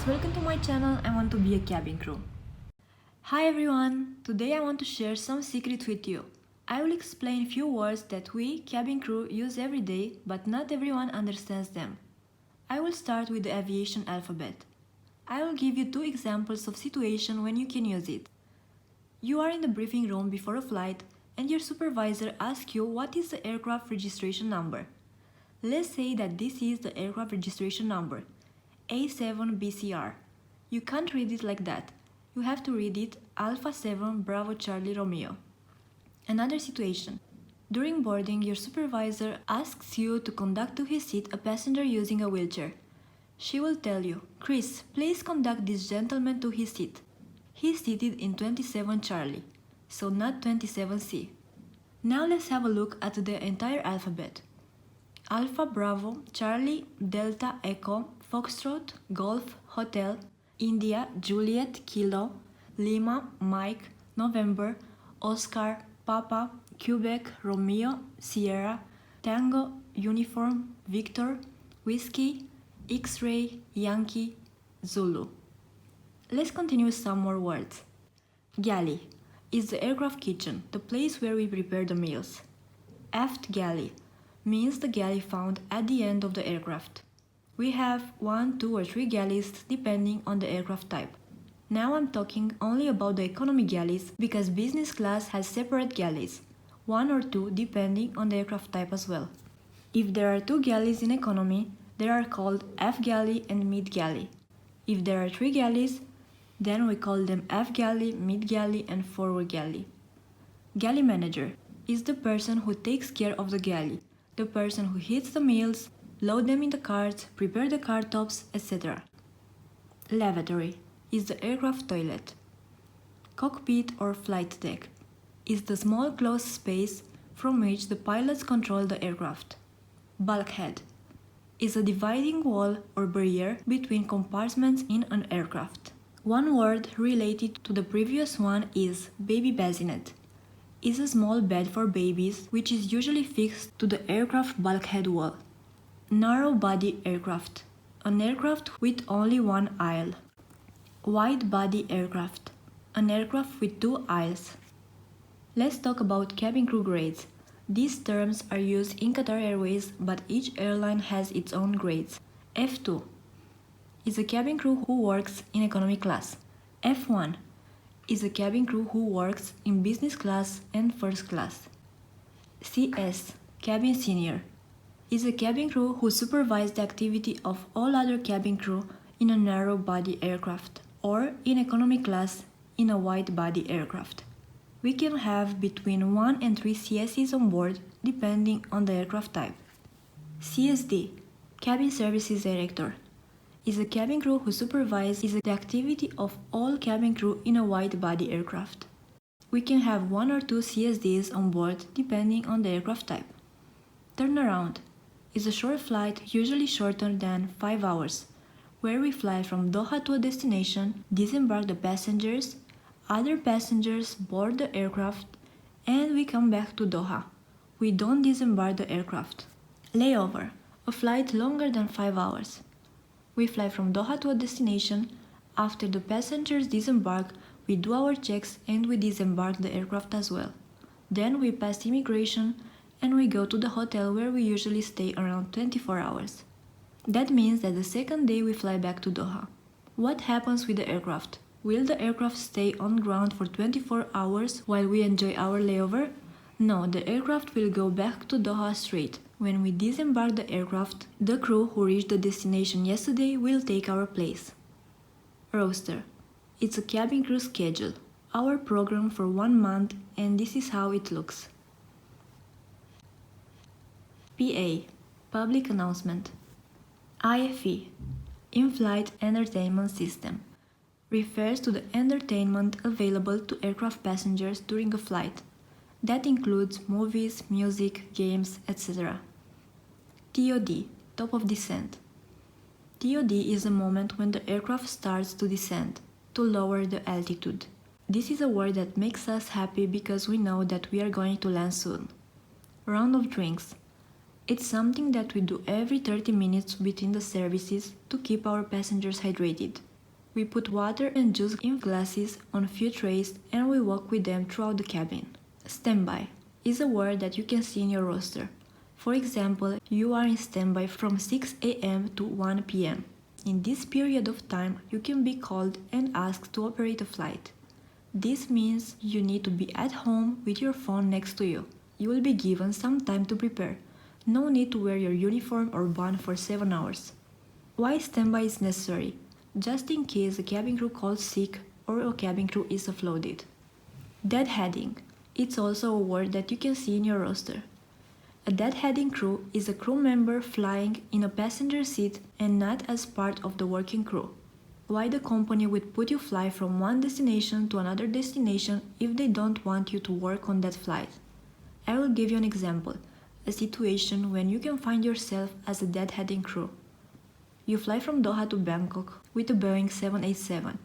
welcome to my channel. I want to be a cabin crew. Hi everyone, today I want to share some secret with you. I will explain few words that we, cabin crew, use every day, but not everyone understands them. I will start with the aviation alphabet. I will give you two examples of situation when you can use it. You are in the briefing room before a flight and your supervisor asks you what is the aircraft registration number. Let's say that this is the aircraft registration number, A7BCR. You can't read it like that. You have to read it Alpha 7 Bravo Charlie Romeo. Another situation. During boarding, your supervisor asks you to conduct to his seat a passenger using a wheelchair. She will tell you, Chris, please conduct this gentleman to his seat. He is seated in 27 Charlie, so not 27C. Now let's have a look at the entire alphabet. Alpha Bravo, Charlie, Delta, Echo, Foxtrot, Golf, Hotel, India, Juliet, Kilo, Lima, Mike, November, Oscar, Papa, Quebec, Romeo, Sierra, Tango, Uniform, Victor, Whiskey, X-Ray, Yankee, Zulu. Let's continue with some more words. Galley is the aircraft kitchen, the place where we prepare the meals. Aft galley means the galley found at the end of the aircraft. We have 1, 2 or 3 galleys depending on the aircraft type. Now I'm talking only about the economy galleys because business class has separate galleys, 1 or 2 depending on the aircraft type as well. If there are 2 galleys in economy, they are called aft galley and mid galley. If there are 3 galleys, then we call them aft galley, mid galley and forward galley. Galley manager is the person who takes care of the galley, the person who heats the meals, load them in the carts, prepare the car tops, etc. Lavatory is the aircraft toilet. Cockpit or flight deck is the small closed space from which the pilots control the aircraft. Bulkhead is a dividing wall or barrier between compartments in an aircraft. One word related to the previous one is baby bassinet. Is a small bed for babies which is usually fixed to the aircraft bulkhead wall. Narrow body aircraft, an aircraft with only one aisle. Wide body aircraft, an aircraft with 2 aisles. Let's talk about cabin crew grades. These terms are used in Qatar Airways, but each airline has its own grades. F2 is a cabin crew who works in economy class. F1 is a cabin crew who works in business class and first class. CS, cabin senior, is a cabin crew who supervises the activity of all other cabin crew in a narrow body aircraft or in economy class in a wide body aircraft. We can have between 1 and 3 CSEs on board depending on the aircraft type. CSD, cabin services director, is a cabin crew who supervises the activity of all cabin crew in a wide-body aircraft. We can have 1 or 2 CSDs on board depending on the aircraft type. Turnaround is a short flight, usually shorter than 5 hours, where we fly from Doha to a destination, disembark the passengers, other passengers board the aircraft, and we come back to Doha. We don't disembark the aircraft. Layover, a flight longer than 5 hours. We fly from Doha to a destination. After the passengers disembark, we do our checks and we disembark the aircraft as well. Then we pass immigration and we go to the hotel where we usually stay around 24 hours. That means that the second day we fly back to Doha. What happens with the aircraft? Will the aircraft stay on ground for 24 hours while we enjoy our layover? No, the aircraft will go back to Doha straight. When we disembark the aircraft, the crew who reached the destination yesterday will take our place. Roster. It's a cabin crew schedule, our program for 1 month, and this is how it looks. PA, public announcement. IFE, in-flight entertainment system, refers to the entertainment available to aircraft passengers during a flight. That includes movies, music, games, etc. TOD, top of descent. TOD is the moment when the aircraft starts to descend, to lower the altitude. This is a word that makes us happy because we know that we are going to land soon. Round of drinks. It's something that we do every 30 minutes between the services to keep our passengers hydrated. We put water and juice in glasses on a few trays and we walk with them throughout the cabin. Standby is a word that you can see in your roster. For example, you are in standby from 6 a.m. to 1 p.m. In this period of time, you can be called and asked to operate a flight. This means you need to be at home with your phone next to you. You will be given some time to prepare. No need to wear your uniform or band for 7 hours. Why standby is necessary? Just in case a cabin crew calls sick or a cabin crew is offloaded. Deadheading. It's also a word that you can see in your roster. A deadheading crew is a crew member flying in a passenger seat and not as part of the working crew. Why the company would put you fly from one destination to another destination if they don't want you to work on that flight? I will give you an example, a situation when you can find yourself as a deadheading crew. You fly from Doha to Bangkok with a Boeing 787.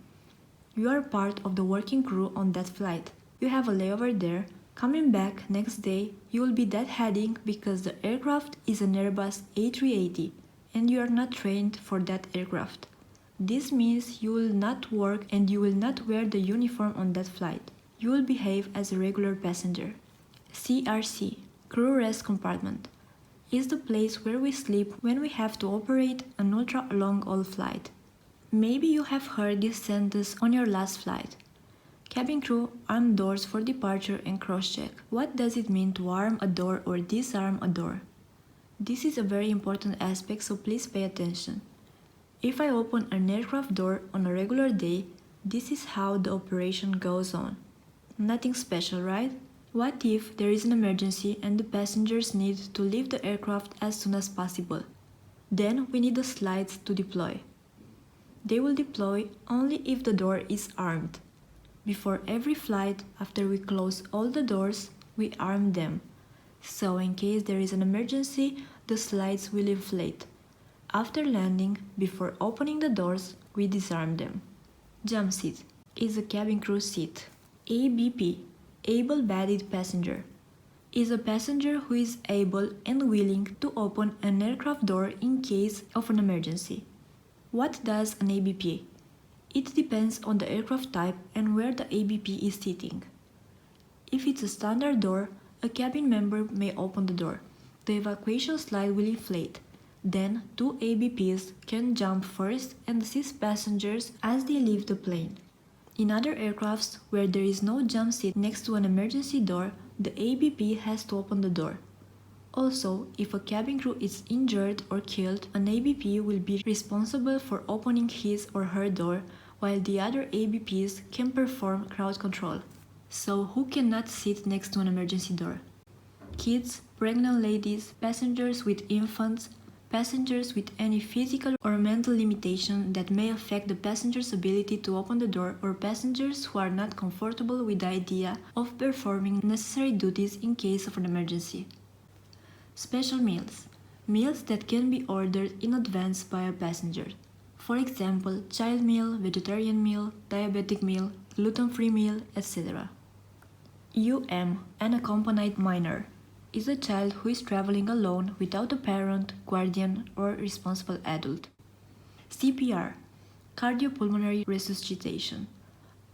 You are part of the working crew on that flight. You have a layover there. Coming back next day, you will be deadheading because the aircraft is an Airbus A380 and you are not trained for that aircraft. This means you will not work and you will not wear the uniform on that flight. You will behave as a regular passenger. CRC, Crew Rest Compartment, is the place where we sleep when we have to operate an ultra-long-haul flight. Maybe you have heard this sentence on your last flight. Cabin crew, arm doors for departure and cross-check. What does it mean to arm a door or disarm a door? This is a very important aspect, so please pay attention. If I open an aircraft door on a regular day, this is how the operation goes on. Nothing special, right? What if there is an emergency and the passengers need to leave the aircraft as soon as possible? Then we need the slides to deploy. They will deploy only if the door is armed. Before every flight, after we close all the doors, we arm them. So in case there is an emergency, the slides will inflate. After landing, before opening the doors, we disarm them. Jump seat is a cabin crew seat. ABP, able-bodied passenger, is a passenger who is able and willing to open an aircraft door in case of an emergency. What does an ABP? It depends on the aircraft type and where the ABP is sitting. If it's a standard door, a cabin member may open the door. The evacuation slide will inflate. Then, 2 ABPs can jump first and assist passengers as they leave the plane. In other aircrafts where there is no jump seat next to an emergency door, the ABP has to open the door. Also, if a cabin crew is injured or killed, an ABP will be responsible for opening his or her door, while the other ABPs can perform crowd control. So who cannot sit next to an emergency door? Kids, pregnant ladies, passengers with infants, passengers with any physical or mental limitation that may affect the passenger's ability to open the door, or passengers who are not comfortable with the idea of performing necessary duties in case of an emergency. Special meals. Meals that can be ordered in advance by a passenger. For example, child meal, vegetarian meal, diabetic meal, gluten-free meal, etc. UM, unaccompanied minor, is a child who is traveling alone without a parent, guardian, or responsible adult. CPR, cardiopulmonary resuscitation,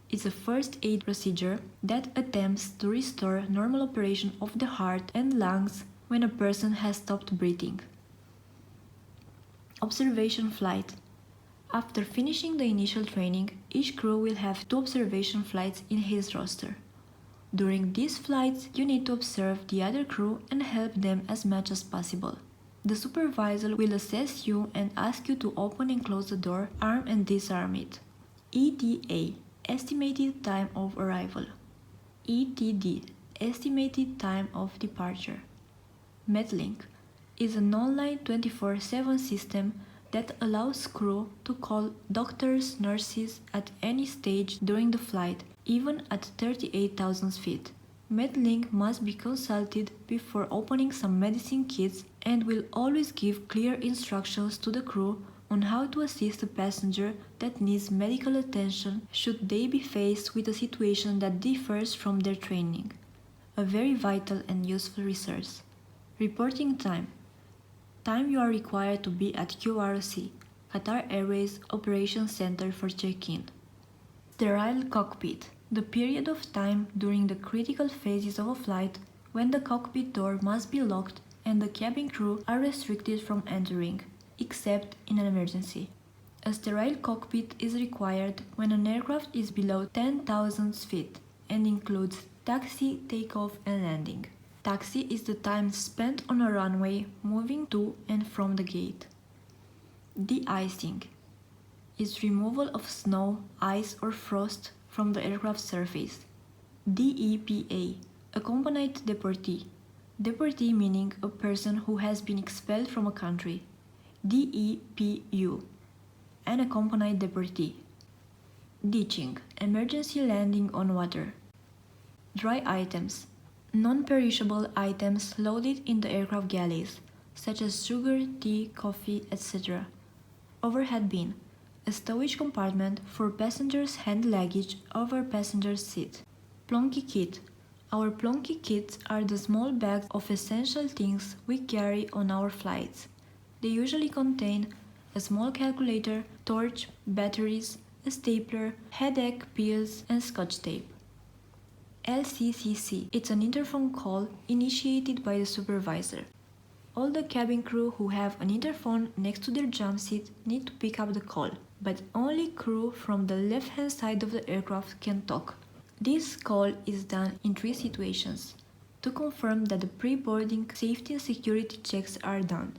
is a first aid procedure that attempts to restore normal operation of the heart and lungs when a person has stopped breathing. Observation flight. After finishing the initial training, each crew will have 2 observation flights in his roster. During these flights, you need to observe the other crew and help them as much as possible. The supervisor will assess you and ask you to open and close the door, arm and disarm it. ETA, estimated time of arrival. ETD, estimated time of departure. Metlink is an online 24/7 system that allows crew to call doctors, nurses at any stage during the flight, even at 38,000 feet. Metlink must be consulted before opening some medicine kits and will always give clear instructions to the crew on how to assist a passenger that needs medical attention should they be faced with a situation that differs from their training. A very vital and useful resource. Reporting time. Time you are required to be at QROC. Qatar Airways Operations Center for check-in. Sterile Cockpit, the period of time during the critical phases of a flight when the cockpit door must be locked and the cabin crew are restricted from entering, except in an emergency. A sterile cockpit is required when an aircraft is below 10,000 feet and includes taxi, takeoff and landing. Taxi is the time spent on a runway moving to and from the gate. De-icing is removal of snow, ice or frost from the aircraft surface. DEPA, accompanied deportee. Deportee meaning a person who has been expelled from a country. DEPU, an accompanied deportee. Ditching, emergency landing on water. Dry items, non-perishable items loaded in the aircraft galleys, such as sugar, tea, coffee, etc. Overhead bin, a stowage compartment for passengers' hand luggage over passenger's seat. Plonky kit. Our plonky kits are the small bags of essential things we carry on our flights. They usually contain a small calculator, torch, batteries, a stapler, headache pills, and scotch tape. LCCC. It's an interphone call initiated by the supervisor. All the cabin crew who have an interphone next to their jump seat need to pick up the call, but only crew from the left-hand side of the aircraft can talk. This call is done in 3 situations: to confirm that the pre-boarding safety and security checks are done,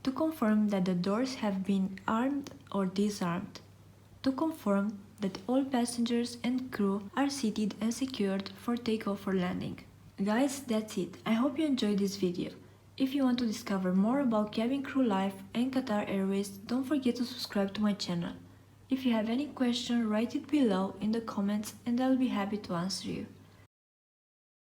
to confirm that the doors have been armed or disarmed, to confirm that all passengers and crew are seated and secured for takeoff or landing. Guys, that's it. I hope you enjoyed this video. If you want to discover more about cabin crew life and Qatar Airways, don't forget to subscribe to my channel. If you have any question, write it below in the comments and I'll be happy to answer you.